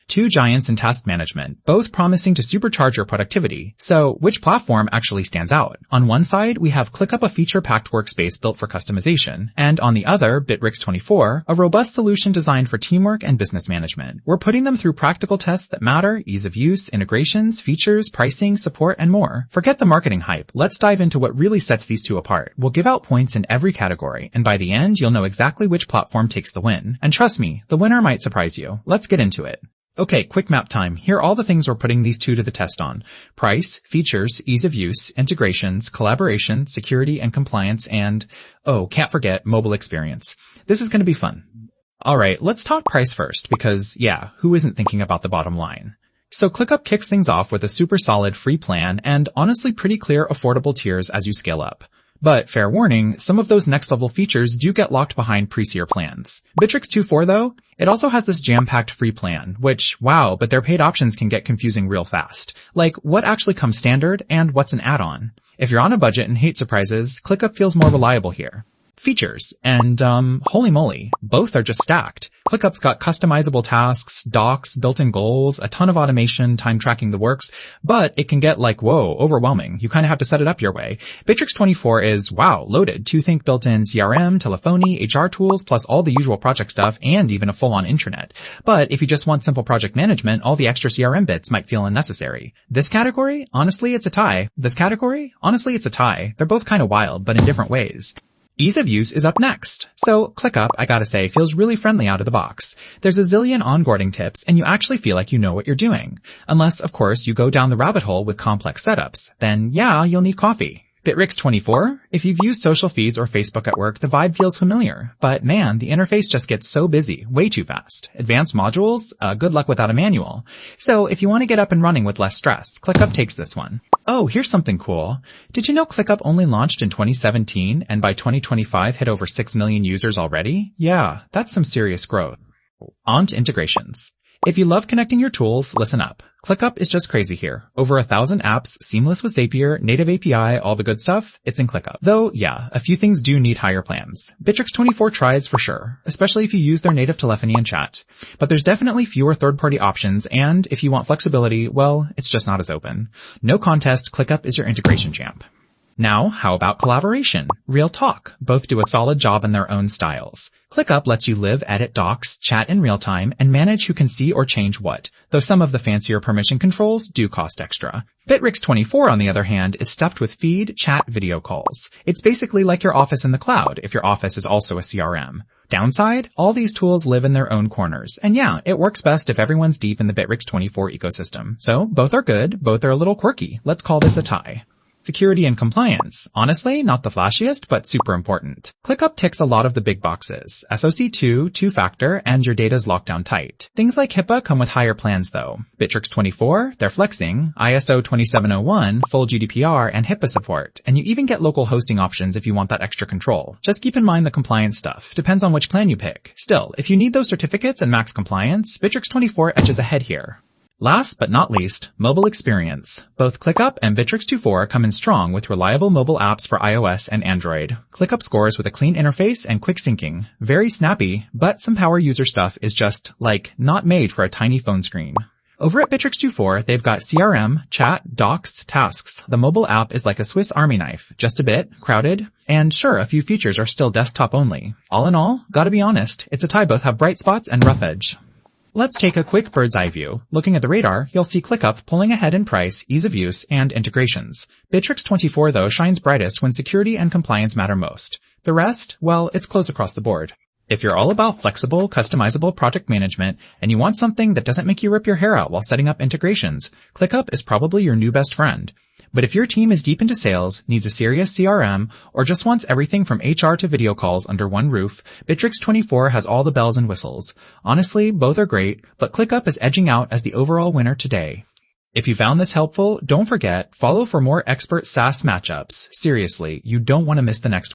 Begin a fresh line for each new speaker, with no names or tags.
Two giants in task management, both promising to supercharge your productivity. So which platform actually stands out? On one side, we have ClickUp, a feature-packed workspace built for customization, and on the other, Bitrix24, a robust solution designed for teamwork and business management. We're putting them through practical tests that matter: ease of use, integrations, features, pricing, support, and more. Forget the marketing hype. Let's dive into what really sets these two apart. We'll give out points in every category, and by the end, you'll know exactly which platform takes the win. And trust me, the winner might surprise you. Let's get into it. Okay, quick map time. Here are all the things we're putting these two to the test on: price, features, ease of use, integrations, collaboration, security and compliance, and, oh, can't forget, mobile experience. This is going to be fun. Alright, let's talk price first, because yeah, who isn't thinking about the bottom line? So ClickUp kicks things off with a super solid free plan and honestly pretty clear affordable tiers as you scale up. But fair warning, some of those next level features do get locked behind pre-tier plans. Bitrix24 though, it also has this jam-packed free plan, which, wow, but their paid options can get confusing real fast. Like, what actually comes standard and what's an add-on? If you're on a budget and hate surprises, ClickUp feels more reliable here. Features, and holy moly, both are just stacked. ClickUp's got customizable tasks, docs, built-in goals, a ton of automation, time tracking the works, but it can get like, whoa, overwhelming. You kind of have to set it up your way. Bitrix24 is, wow, loaded. To think built-in CRM, telephony, HR tools, plus all the usual project stuff, and even a full-on intranet. But if you just want simple project management, all the extra CRM bits might feel unnecessary. This category? Honestly, it's a tie. This category? Honestly, it's a tie. They're both kind of wild, but in different ways. Ease of use is up next. So ClickUp, I gotta say, feels really friendly out of the box. There's a zillion onboarding tips, and you actually feel like you know what you're doing. Unless, of course, you go down the rabbit hole with complex setups. Then yeah, you'll need coffee. Bitrix24, if you've used social feeds or Facebook at work, the vibe feels familiar. But man, the interface just gets so busy, way too fast. Advanced modules? Good luck without a manual. So if you want to get up and running with less stress, ClickUp takes this one. Oh, here's something cool. Did you know ClickUp only launched in 2017 and by 2025 hit over 6 million users already? Yeah, that's some serious growth. On to integrations. If you love connecting your tools, listen up. ClickUp is just crazy here. Over 1,000 apps, seamless with Zapier, native API, all the good stuff, it's in ClickUp. Though, yeah, a few things do need higher plans. Bitrix24 tries for sure, especially if you use their native telephony and chat. But there's definitely fewer third-party options, and if you want flexibility, well, it's just not as open. No contest, ClickUp is your integration champ. Now, how about collaboration? Real talk. Both do a solid job in their own styles. ClickUp lets you live, edit docs, chat in real time, and manage who can see or change what, though some of the fancier permission controls do cost extra. Bitrix24, on the other hand, is stuffed with feed, chat, video calls. It's basically like your Office in the cloud, if your Office is also a CRM. Downside? All these tools live in their own corners. And yeah, it works best if everyone's deep in the Bitrix24 ecosystem. So, both are good, both are a little quirky. Let's call this a tie. Security and compliance. Honestly, not the flashiest, but super important. ClickUp ticks a lot of the big boxes. SOC 2, two-factor, and your data's locked down tight. Things like HIPAA come with higher plans though. Bitrix24, they're flexing, ISO 2701, full GDPR, and HIPAA support. And you even get local hosting options if you want that extra control. Just keep in mind the compliance stuff. Depends on which plan you pick. Still, if you need those certificates and max compliance, Bitrix24 edges ahead here. Last but not least, mobile experience. Both ClickUp and Bitrix24 come in strong with reliable mobile apps for iOS and Android. ClickUp scores with a clean interface and quick syncing. Very snappy, but some power user stuff is just, like, not made for a tiny phone screen. Over at Bitrix24, they've got CRM, chat, docs, tasks. The mobile app is like a Swiss Army knife, just a bit, crowded, and sure, a few features are still desktop only. All in all, gotta be honest, it's a tie both have bright spots and rough edge. Let's take a quick bird's eye view. Looking at the radar, you'll see ClickUp pulling ahead in price, ease of use, and integrations. Bitrix24 though shines brightest when security and compliance matter most. The rest, well, it's close across the board. If you're all about flexible, customizable project management, and you want something that doesn't make you rip your hair out while setting up integrations, ClickUp is probably your new best friend. But if your team is deep into sales, needs a serious CRM, or just wants everything from HR to video calls under one roof, Bitrix24 has all the bells and whistles. Honestly, both are great, but ClickUp is edging out as the overall winner today. If you found this helpful, don't forget, follow for more expert SaaS matchups. Seriously, you don't want to miss the next one.